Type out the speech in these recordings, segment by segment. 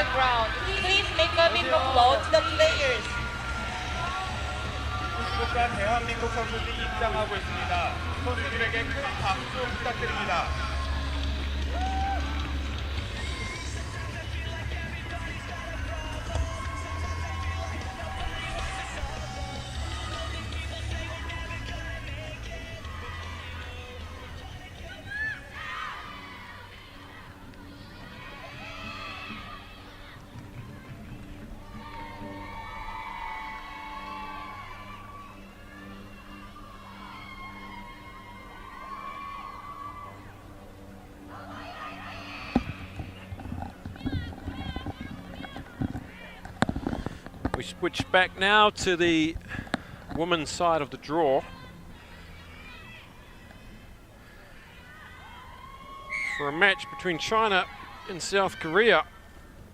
the ground. Please make a big applause to the players. 행복한 대한민국 선수들이 입장하고 있습니다. 선수들에게 큰 박수 부탁드립니다. We switch back now to the women's side of the draw for a match between China and South Korea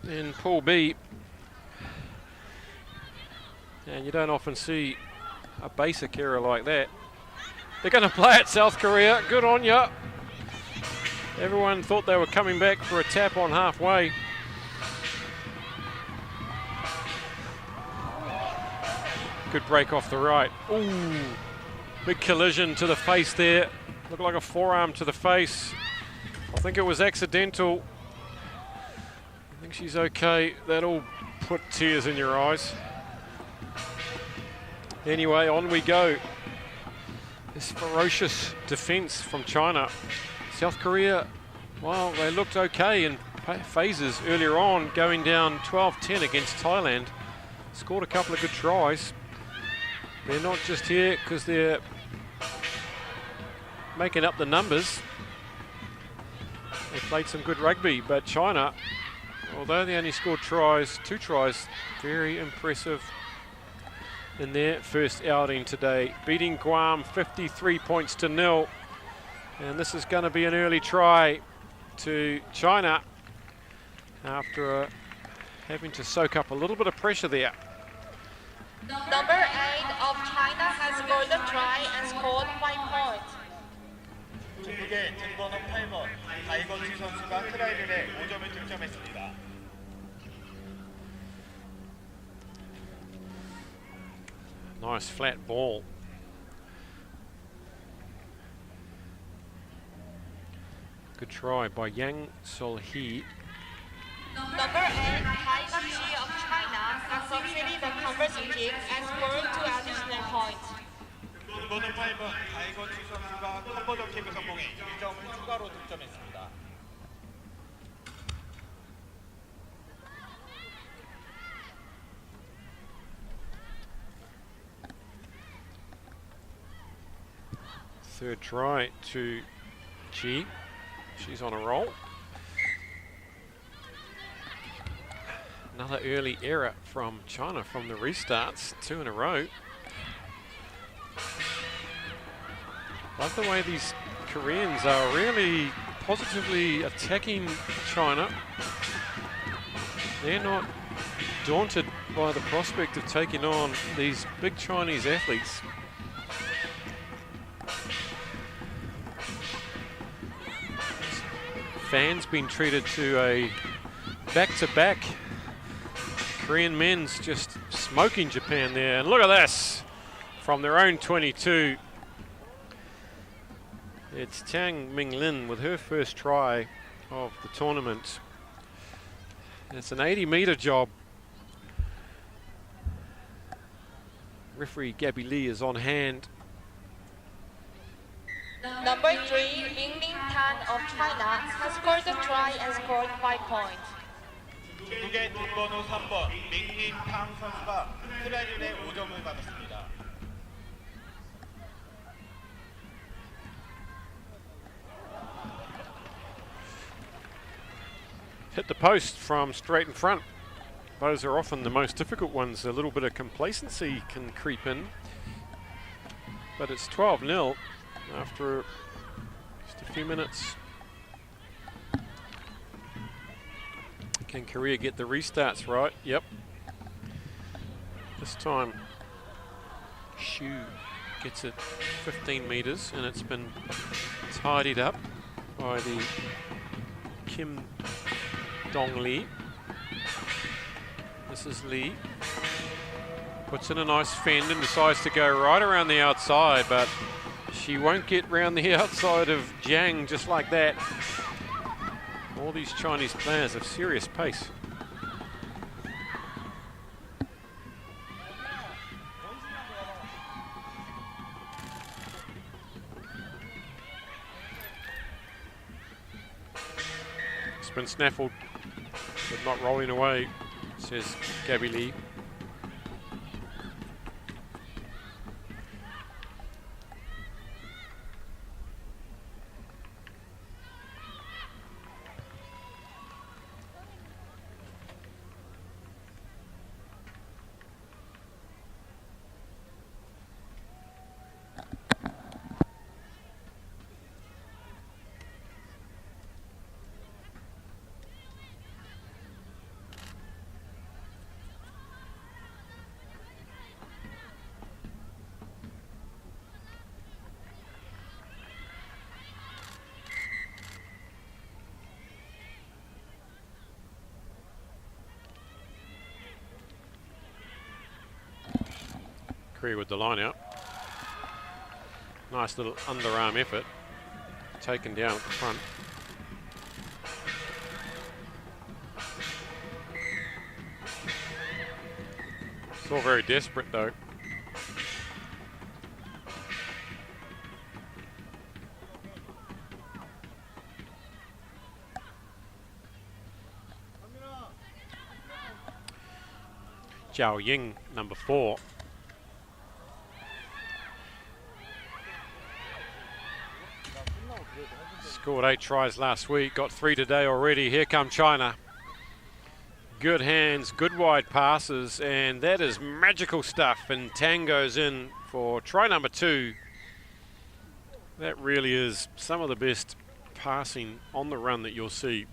in Pool B. And you don't often see a basic error like that. They're going to play it, South Korea. Good on ya. Everyone thought they were coming back for a tap on halfway. Good break off the right. Ooh, big collision to the face there. Looked like a forearm to the face. I think it was accidental. I think she's okay. That'll put tears in your eyes. Anyway, on we go. This ferocious defense from China. South Korea, well, they looked okay in phases earlier on, going down 12-10 against Thailand. Scored a couple of good tries. They're not just here because they're making up the numbers. They played some good rugby, but China, although they only scored two tries, very impressive in their first outing today, beating Guam 53 points to 0. And this is going to be an early try to China after having to soak up a little bit of pressure there. Number 8 of China has scored a try and scored 5 points. 중국의 뒷번호 8번 다이건치 선수가 트라이를 해 5점을 득점했습니다. Nice flat ball. Good try by Yang Sol-hee. Number 8, Daiguchi of China has succeeded the conversion kick and scored 2 additional points. 뒷번호 8번 다이건치 선수가 컨버전 킥을 성공해 1점을 추가로 득점했습니다. Third try to Chi. She's on a roll. Another early error from China from the restarts, 2 in a row. Love the way these Koreans are really positively attacking China. They're not daunted by the prospect of taking on these big Chinese athletes. Fans been treated to a back-to-back. Korean men's just smoking Japan there. And look at this from their own 22. It's Tang Minglin with her first try of the tournament. It's an 80-meter job. Referee Gabby Lee is on hand. Number 3, Mingling Tan of China has scored a try and scored 5 points. 중국의 뒷번호 3번 밍린 탕 선수가 트라이를 해 5점을 받았습니다. Hit the post from straight in front. Those are often the most difficult ones. A little bit of complacency can creep in. But it's 12-0 after just a few minutes. Can Korea get the restarts right? Yep. This time, Shu gets it 15 meters, and it's been tidied up by the Kim Dong Lee. This is Lee. Puts in a nice fend and decides to go right around the outside, but she won't get round the outside of Jiang just like that. All these Chinese players have serious pace. Spin snaffled, but not rolling away, says Gabby Lee. Korea with the line out. Nice little underarm effort. Taken down at the front. It's all very desperate though. Zhao Ying, number 4. Scored 8 tries last week, got 3 today already. Here come China. Good hands, good wide passes, and that is magical stuff. And Tang goes in for try number 2. That really is some of the best passing on the run that you'll see.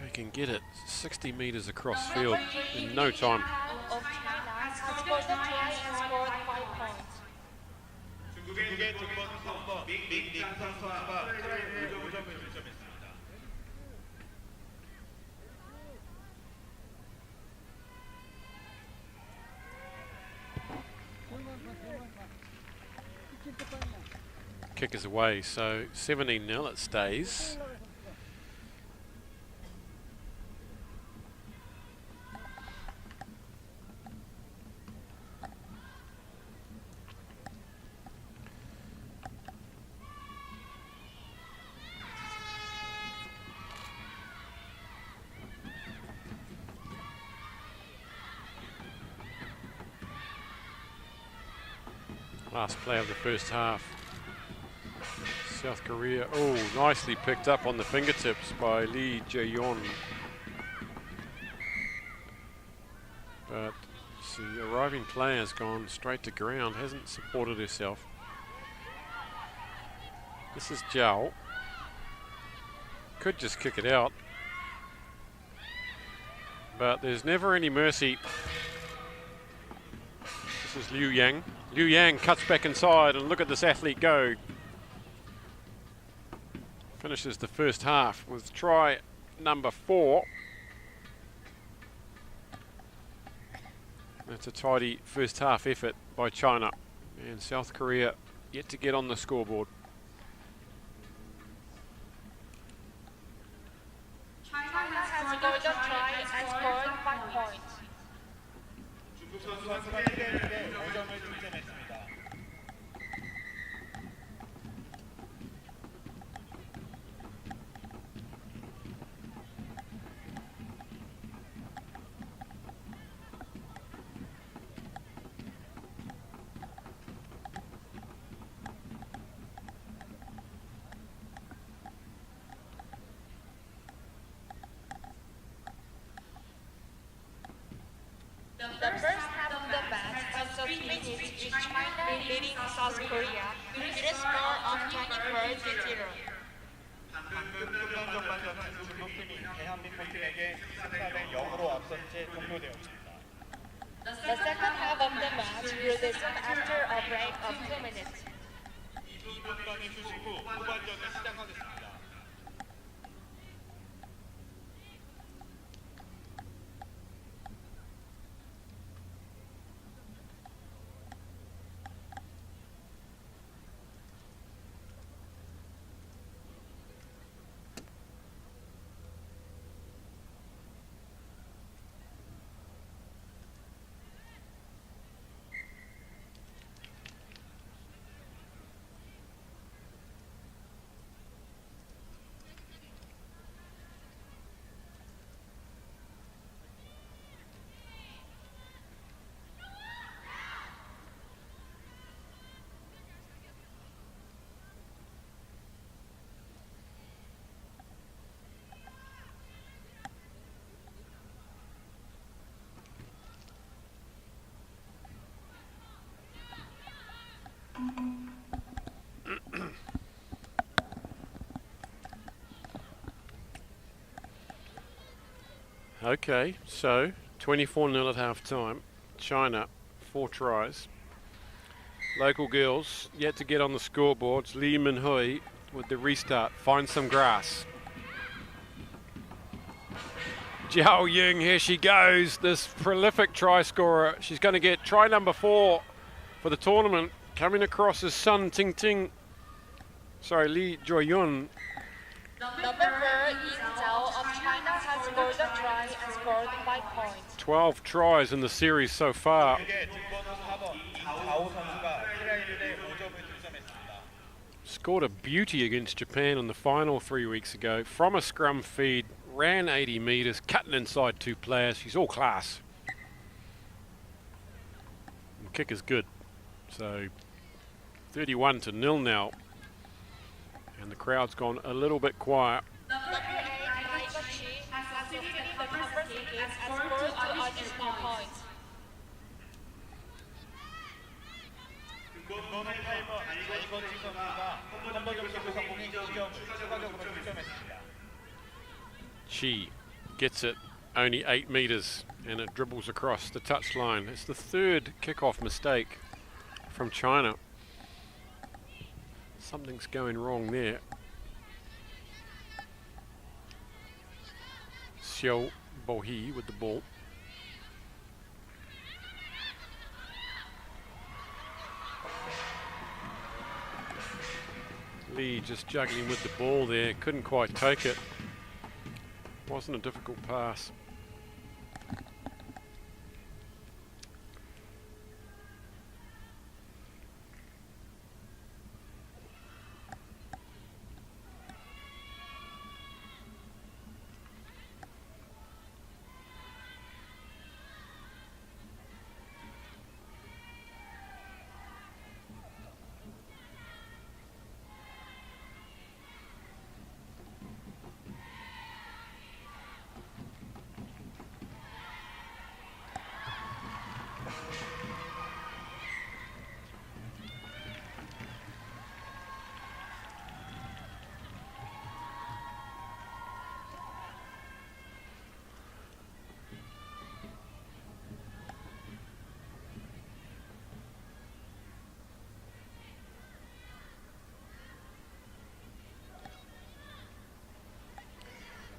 They can get it 60 meters across field in no time. Of China has scored the try and scored 5 points. 중국의 득번 3번 민땅선 선수가 트라이를 5점을 득점했습니다. Kick is away, so 17-0 it stays. Last play of the first half. South Korea, oh, nicely picked up on the fingertips by Lee Jae-yeon. But the arriving player's gone straight to ground, hasn't supported herself. This is Zhao. Could just kick it out. But there's never any mercy. This is Liu Yang. Liu Yang cuts back inside, and look at this athlete go. Finishes the first half with try number 4. That's a tidy first half effort by China. And South Korea yet to get on the scoreboard. China has scored the try and scored 5 points. 중국 선수가 트라이를 5점을 득점했습니다. The first half of the match has 3 minutes with China leading South Korea with a score of 24-0. 방금 끝난 전반전은 중국팀이 대한민국 팀에게 14대 0으로 앞선 채 종료되었습니다. The second half of the match will resume after a break of 2 minutes. 2분간의 휴식 후 후반전을 시작하겠습니다. Okay, so 24-0 at half-time. China, 4 tries. Local girls yet to get on the scoreboards. Li Minhui with the restart. Find some grass. Jiao Ying, here she goes. This prolific try scorer. She's going to get try number 4 for the tournament. Coming across is Sun Ting Ting. Sorry, Li Joyun. Number 4, Yin Zhao of China has scored a try and scored 5 points. 12 tries in the series so far. 이게 뒷번호 4번 이다오 선수가 1라운드에 5점을 득점했습니다. Scored a beauty against Japan in the final 3 weeks ago. From a scrum feed, ran 80 metres, cutting inside 2 players. She's all class. And kick is good. So 31-0 now. And the crowd's gone a little bit quiet. Number 8, Tiger Chi has defeated the number 6 and scored 2 additional points. 뒷번호 8번 이건지 선수가 한 번 점수 성공이 2점을 추가적으로 득점했습니다. Chi gets it only 8 metres and it dribbles across the touchline. It's the 3rd kickoff mistake from China. Something's going wrong there. Xiao Bohi with the ball. Lee just juggling with the ball there, couldn't quite take it. Wasn't a difficult pass.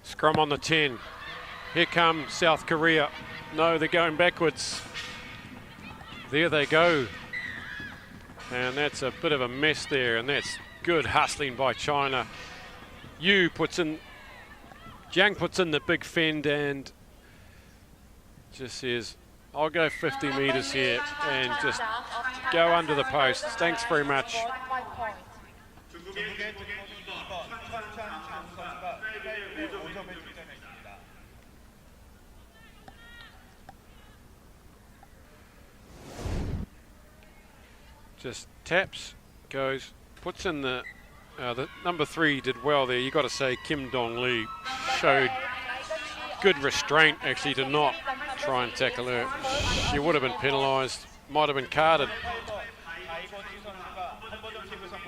Scrum on the 10. Here come South Korea. No, they're going backwards. There they go. And that's a bit of a mess there, and that's good hustling by China. Jiang puts in the big fend and just says, I'll go 50 metres here and just go under the posts. Thanks very much. 중국의 뒷번호 2번 천찬 선수가 1라운드에 5점을 득점했습니다. Just taps, goes, puts in the number 3 did well there. You got to say Kim Dong Lee showed good restraint actually to not try and tackle her. She would have been penalised, might have been carded.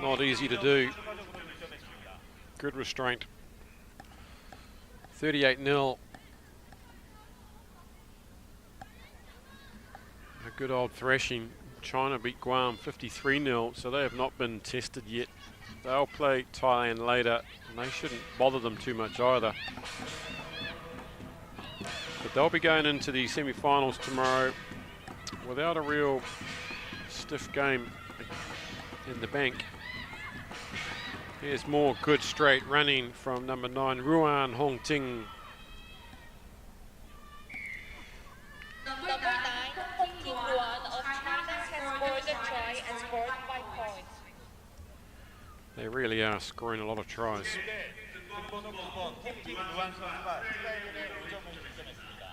Not easy to do. Good restraint. 38-0. A good old thrashing. China beat Guam 53-0, so they have not been tested yet. They'll play Thailand later, and they shouldn't bother them too much either. But they'll be going into the semi-finals tomorrow without a real stiff game in the bank. Here's more good straight running from number 9, Ruan Hong Ting. Number 9, Ting Ruan of China has scored a try and scored 5 points. They really are scoring a lot of tries. 뒷번호 9번 홍팅 루안 선수가 1라운드에 5점을 득점했습니다.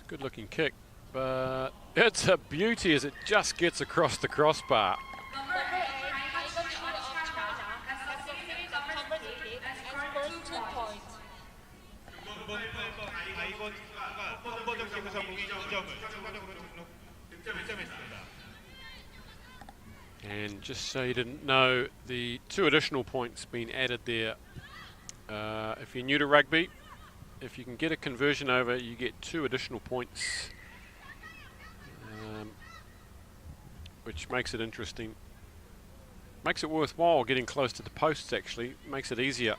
Good looking kick, but it's a beauty as it just gets across the crossbar. Number 8, Tiger Chi of China has defeated the number 6 and scored 2 points. 뒷번호 8번 다이버가 선버적 기부 성공이 2점을 추가적으로 득점했습니다. And just so you didn't know, the 2 additional points been added there. If you're new to rugby, if you can get a conversion over, you get 2 additional points, which makes it interesting. Makes it worthwhile getting close to the posts, actually. Makes it easier.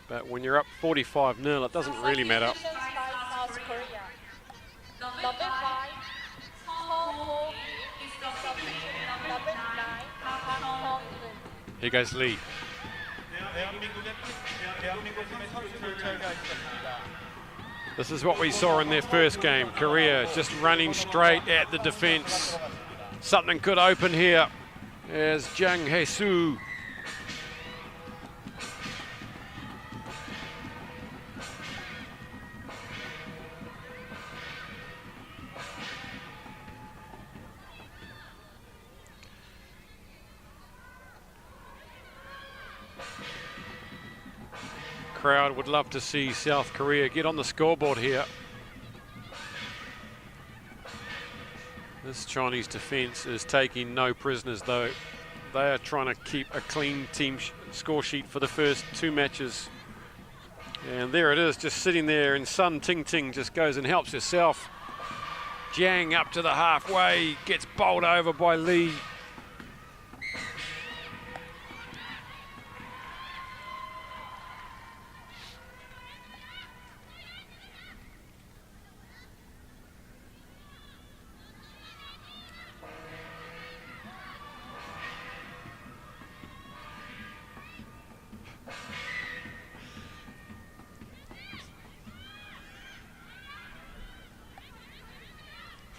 But when you're up 45-0, it doesn't really matter. South Korea. Number 5, Song Number 9, Song. Here goes Lee. 대한민국 팀의 선수들 차이가 있었습니다. This is what we saw in their first game. Korea just running straight at the defence. Something could open here as Jang Hae-soo. Crowd would love to see South Korea get on the scoreboard here. This Chinese defence is taking no prisoners, though. They are trying to keep a clean team score sheet for the first 2 matches. And there it is, just sitting there, and Sun Ting Ting just goes and helps herself. Jiang up to the halfway, gets bowled over by Lee.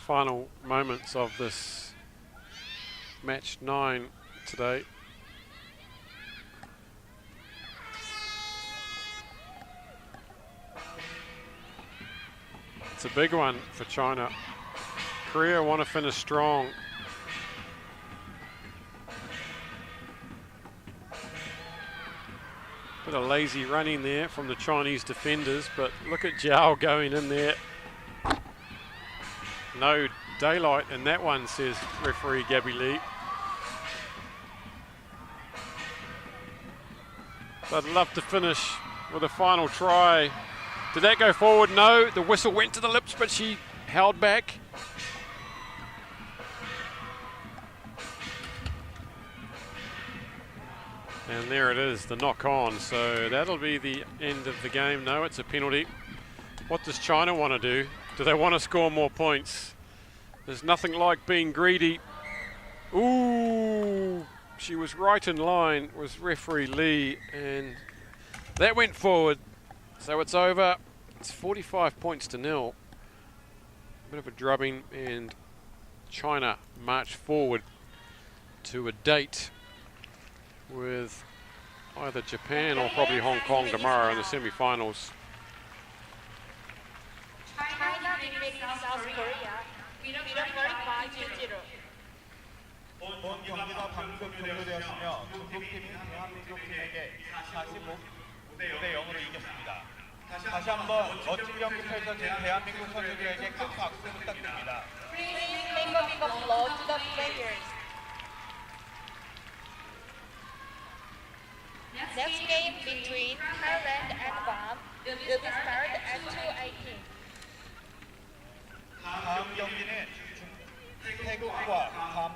Final moments of this match 9 today. It's a big one for China. Korea want to finish strong. Bit of lazy running there from the Chinese defenders, but look at Zhao going in there. No daylight in that one, says referee Gabby Lee. I'd love to finish with a final try. Did that go forward? No, the whistle went to the lips, but she held back. And there it is, the knock on. So that'll be the end of the game. No, it's a penalty. What does China want to do? Do they want to score more points? There's nothing like being greedy. Ooh, she was right in line, was referee Lee, and that went forward. So it's over. It's 45 points to 0. Bit of a drubbing, and China march forward to a date with either Japan or probably Hong Kong tomorrow in the semi-finals. China defeated South Korea. Winner 45-0. 본 경기가 방금 종료되었으며 중국팀이 대한민국 팀에게 45대 0으로 이겼습니다. 다시 한번 멋진 경기 펼쳐진 대한민국 선수들에게 큰 박수 부탁드립니다. Please make a big applause to the players. Next game between Thailand and Guam will be started at 2:18. 다음 경기는 태국과